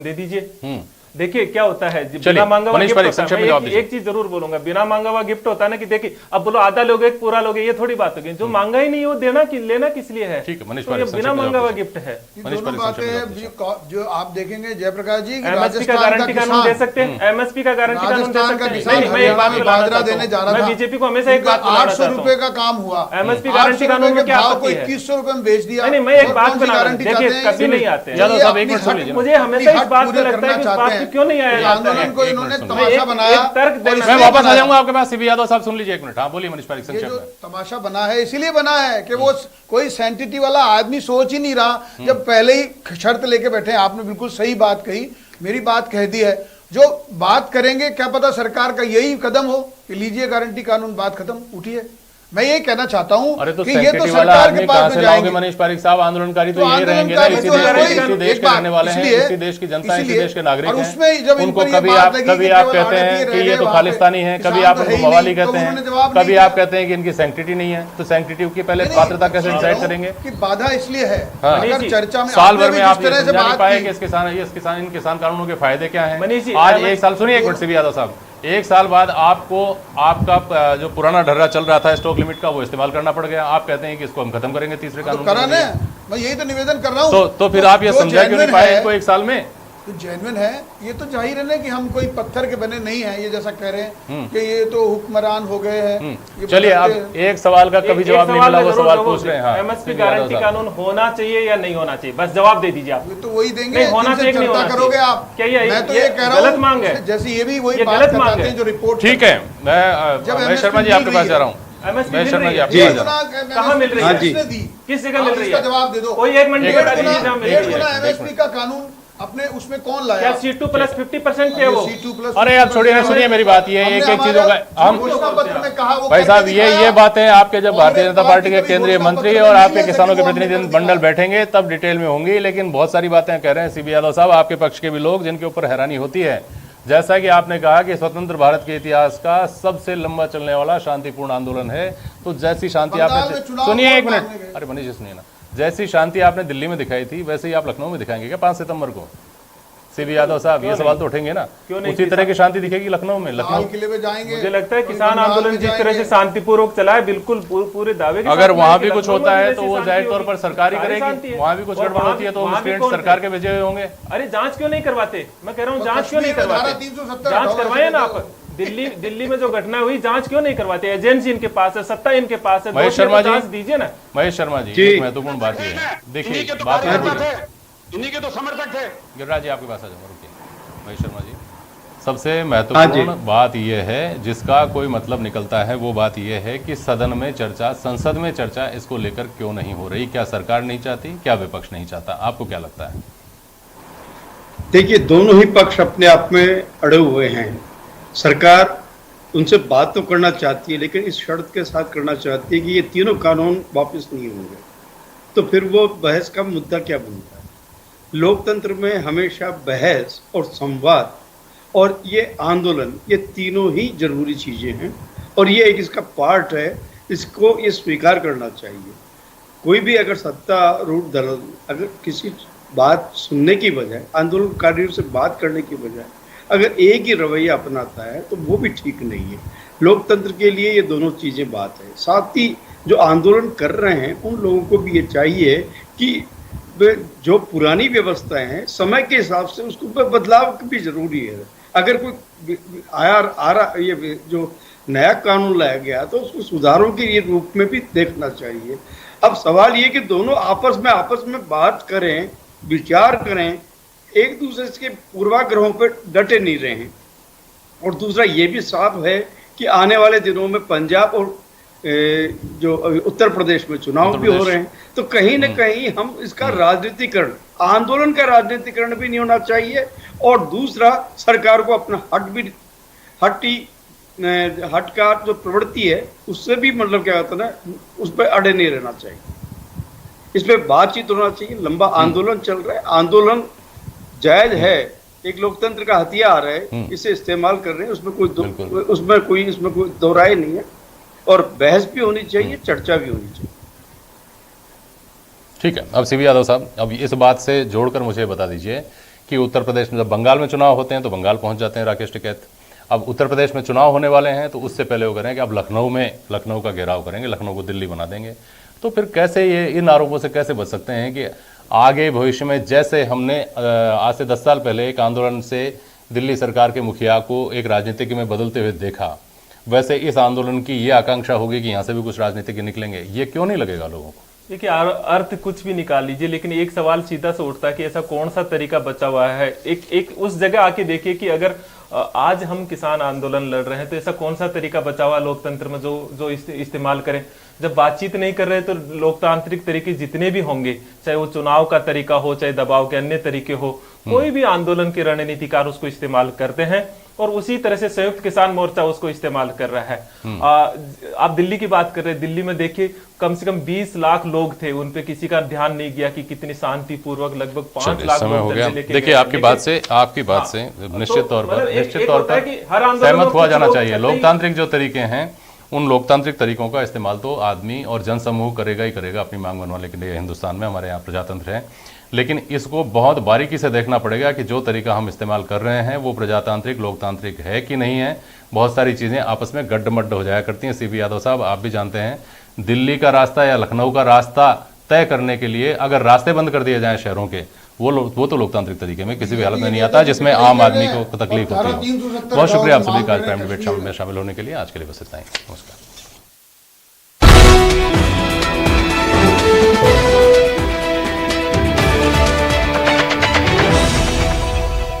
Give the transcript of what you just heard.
दे दीजिए। देखिए क्या होता है, बिना मांगा हुआ गिफ्ट होता है। एक चीज जरूर बोलूंगा, बिना मांगा हुआ गिफ्ट होता है ना कि देखिए अब बोलो आधा लोगे पूरा लोगे, ये थोड़ी बात होगी। जो मांगा ही नहीं वो देना लेना किस लिए है? ठीक है मनीष तो ये बिना मांगा हुआ गिफ्ट है। दोनों बातें जो आप देखेंगे जयप्रकाश जी, एमएसपी का गारंटी कानून दे सकते हैं, एमएसपी का गारंटी कानून दे सकते हैं। मैं एक बात बाजरा देने जा रहा था, बीजेपी को हमेशा एक बात 800 रुपए का काम हुआ, एमएसपी गारंटी कानून में क्या आपत्ति है? 2100 रुपए में बेच दिया। नहीं मैं एक बात बना रहा हूं, देखिए कभी नहीं आते। मुझे हमेशा इस बात में लगता है कि इस बात में क्यों नहीं आया जाता है। को इन्होंने तमाशा बनाया। मैं वापस आ जाऊंगा आपके पास। सीबी यादव साहब सुन लीजिए एक मिनट। हाँ बोलिए मनीष पारिक संक्षेप में। तमाशा बना है इसीलिए बना है कि वो कोई सैंटिटी वाला आदमी सोच ही नहीं रहा, जब पहले ही शर्त लेके बैठे हैं। आपने बिल्कुल सही बात कही, मेरी बात कह दी है। जो बात करेंगे क्या पता सरकार का यही कदम हो कि लीजिए गारंटी कानून, बात खत्म, उठिए। मैं ये कहना चाहता हूँ कि ये तो सरकार के पास में जाएंगे। मनीष पारिक साहब आंदोलनकारी तो यही रहेंगे ना, इसी देश के रहने वाले हैं, इसी देश की जनता, इसी देश के नागरिक हैं। उनको कभी आप कहते हैं कि ये तो खालिस्तानी है, कभी आप उनको मवाली कहते हैं, कभी आप कहते हैं कि इनकी सैंक्टिटी नहीं है। तो सैंक्टिटी की पहले पात्रता कैसे डिसाइड करेंगे? बाधा इसलिए है अगर चर्चा में साल भर में आप नहीं पाए कि इन किसान कानूनों के फायदे क्या है। आज एक साल सुनिए एक मिनट सीबी यादव साहब, एक साल बाद आपको आपका जो पुराना ढर्रा चल रहा था स्टॉक लिमिट का वो इस्तेमाल करना पड़ गया। आप कहते हैं कि इसको हम खत्म करेंगे तीसरे कानून। मैं यही तो निवेदन कर रहा हूँ। तो फिर आप ये समझा क्यों नहीं पाए इनको एक साल में? तो जेन्युइन है, ये तो जाहिर है ना कि हम कोई पत्थर के बने नहीं हैं, ये जैसा कह रहे हैं कि ये तो हुक्मरान हो गए हैं। चलिए अब एक सवाल का कभी जवाब नहीं मिला, वो सवाल पूछ रहे हैं। एमएसपी गारंटी कानून होना चाहिए या नहीं होना चाहिए, बस जवाब दे दीजिए आप। तो वही देंगे, होना चाहिए नहीं होना करोगे आप। क्या मैं तो ये कह रहा हूं गलत मांग है, जैसे ये भी वही बात करते हैं जो रिपोर्ट। ठीक है, मैं शर्मा जी आपके पास जा रहा हूँ। एमएसपी शर्मा जी आपके पास जा रहा हूँ। कहाँ मिल रही है, किस जगह मिल रही है? जवाब दे दो। कोई एक मिनट एमएसपी का कानून अपने उसमें कौन लाया? क्या C2 प्लस 50% के वो? अरे आप छोड़िए ना, सुनिए मेरी बात। ये एक एक चीजों का हम भाई साहब ये बातें आपके जब भारतीय जनता पार्टी के केंद्रीय मंत्री और आपके किसानों के प्रतिनिधि मंडल बैठेंगे तब डिटेल में होंगी। लेकिन बहुत सारी बातें कह रहे हैं सीबी यादव साहब, आपके पक्ष के भी लोग, जिनके ऊपर हैरानी होती है। जैसा कि आपने कहा कि स्वतंत्र भारत के इतिहास का सबसे लंबा चलने वाला शांतिपूर्ण आंदोलन है, तो जैसी शांति आपने, सुनिए एक मिनट, अरे मनीष सुनिए ना, जैसी शांति आपने दिल्ली में दिखाई थी वैसे ही आप लखनऊ में दिखाएंगे क्या 5 सितंबर को? सीबी यादव साहब ये सवाल तो उठेंगे ना, उसी तरह की शांति दिखेगी लखनऊ में? लखनऊ किले में जाएंगे। मुझे लगता है किसान आंदोलन जिस तरह से शांतिपूर्वक चला है, बिल्कुल पूरे दावे के साथ। अगर वहाँ भी कुछ होता है तो वो जाहिर तौर पर सरकार ही करेगी। वहाँ भी कुछ गड़बड़ होती है तो स्टूडेंट सरकार के भेजे हुए होंगे। अरे जांच क्यों नहीं करवाते? मैं कह रहा हूँ जांच क्यों नहीं करवाते? जांच करवाए ना आप। दिल्ली में जो घटना हुई, जांच क्यों नहीं करवाते? एजेंसी इनके पास है, सत्ता इनके पास है। महेश शर्मा जी दीजिए ना। महेश शर्मा जी एक महत्वपूर्ण बात ये है, देखिए बात इन्हीं के तो समर्थक थे। गिरिराज जी आपके पास आ जाऊंगा, रुकिए। महेश शर्मा जी, सबसे महत्वपूर्ण बात यह है जिसका कोई मतलब निकलता है, वो बात यह है कि सदन में चर्चा, संसद में चर्चा इसको लेकर क्यों नहीं हो रही? क्या सरकार नहीं चाहती, क्या विपक्ष नहीं चाहता? आपको क्या लगता है? देखिए दोनों ही पक्ष अपने आप में अड़े हुए हैं। सरकार उनसे बात तो करना चाहती है लेकिन इस शर्त के साथ करना चाहती है कि ये तीनों कानून वापस नहीं होंगे। तो फिर वो बहस का मुद्दा क्या बनता है? लोकतंत्र में हमेशा बहस और संवाद और ये आंदोलन, ये तीनों ही जरूरी चीज़ें हैं और ये एक इसका पार्ट है। इसको ये स्वीकार करना चाहिए। कोई भी अगर सत्तारूढ़ दल अगर किसी बात सुनने की बजाय, आंदोलनकारियों से बात करने की बजाय अगर एक ही रवैया अपनाता है तो वो भी ठीक नहीं है। लोकतंत्र के लिए ये दोनों चीज़ें बात है। साथ ही जो आंदोलन कर रहे हैं उन लोगों को भी ये चाहिए कि जो पुरानी व्यवस्थाएं हैं समय के हिसाब से उसको बदलाव भी जरूरी है। अगर कोई आ रहा ये जो नया कानून लाया गया तो उसको सुधारों के रूप में भी देखना चाहिए। अब सवाल ये कि दोनों आपस में बात करें, विचार करें, एक दूसरे के पूर्वाग्रहों पर डटे नहीं रहे हैं। और दूसरा ये भी साफ है कि आने वाले दिनों में पंजाब और जो उत्तर प्रदेश में चुनाव भी हो रहे हैं, तो कहीं ना कहीं हम इसका राजनीतिकरण, आंदोलन का राजनीतिकरण भी नहीं होना चाहिए। और दूसरा सरकार को अपना हट का जो प्रवृत्ति है उससे भी मतलब क्या होता है ना, उस पर अड़े नहीं रहना चाहिए। इस पर बातचीत होना चाहिए। लंबा आंदोलन चल रहा है, आंदोलन जायज है, एक लोकतंत्र का हथियार है, इसे इस्तेमाल कर रहे हैं, उसमें कोई दो राय नहीं है। और बहस भी होनी चाहिए, चर्चा भी होनी चाहिए। ठीक है, अब सीबी यादव साहब, अब इस बात से जोड़कर मुझे बता दीजिए कि उत्तर प्रदेश में जब बंगाल में चुनाव होते हैं तो बंगाल पहुंच जाते हैं राकेश टिकैत। अब उत्तर प्रदेश में चुनाव होने वाले हैं तो उससे पहले वो करें कि अब लखनऊ का घेराव करेंगे, लखनऊ को दिल्ली बना देंगे। तो फिर कैसे ये इन आरोपों से कैसे बच सकते हैं कि आगे भविष्य में, जैसे हमने आज से 10 साल पहले एक आंदोलन से दिल्ली सरकार के मुखिया को एक राजनीतिक में बदलते हुए देखा, वैसे इस आंदोलन की ये आकांक्षा होगी कि यहाँ से भी कुछ राजनीतिक निकलेंगे। ये क्यों नहीं लगेगा लोगों को? देखिए, अर्थ कुछ भी निकाल लीजिए, लेकिन एक सवाल सीधा से उठता है कि ऐसा कौन सा तरीका बचा हुआ है। एक उस जगह आके देखिए कि अगर आज हम किसान आंदोलन लड़ रहे हैं तो ऐसा कौन सा तरीका बचा हुआ लोकतंत्र में जो इस्तेमाल करें। जब बातचीत नहीं कर रहे तो लोकतांत्रिक तरीके जितने भी होंगे, चाहे वो चुनाव का तरीका हो, चाहे दबाव के अन्य तरीके हो, कोई भी आंदोलन के रणनीतिकार उसको इस्तेमाल करते हैं और उसी तरह से संयुक्त किसान मोर्चा उसको इस्तेमाल कर रहा है। आप दिल्ली की बात कर रहे हैं, दिल्ली में देखिए कम से कम 20 लाख लोग थे, उन पे किसी का ध्यान नहीं गया कि कितनी शांतिपूर्वक लगभग 5 लाख समय हो गया। देखिए, आपकी बात से निश्चित तौर पर सहमत हुआ जाना चाहिए। लोकतांत्रिक जो तरीके हैं उन लोकतांत्रिक तरीकों का इस्तेमाल तो आदमी और जनसमूह करेगा ही करेगा अपनी मांग मनवाने के लिए। हिंदुस्तान में हमारे यहाँ प्रजातंत्र है, लेकिन इसको बहुत बारीकी से देखना पड़ेगा कि जो तरीका हम इस्तेमाल कर रहे हैं वो प्रजातांत्रिक लोकतांत्रिक है कि नहीं है। बहुत सारी चीज़ें आपस में गड्ढमड्ढ हो जाया करती हैं। सीपी यादव साहब, आप भी जानते हैं, दिल्ली का रास्ता या लखनऊ का रास्ता तय करने के लिए अगर रास्ते बंद कर दिए जाएं शहरों के, वो तो लोकतांत्रिक तरीके में किसी भी हालत में नहीं आता, जिसमें आम आदमी को तकलीफ होती है। बहुत शुक्रिया आप सभी का प्राइम डिबेट में शामिल होने के लिए। आज के लिए बस इतना ही। नमस्कार।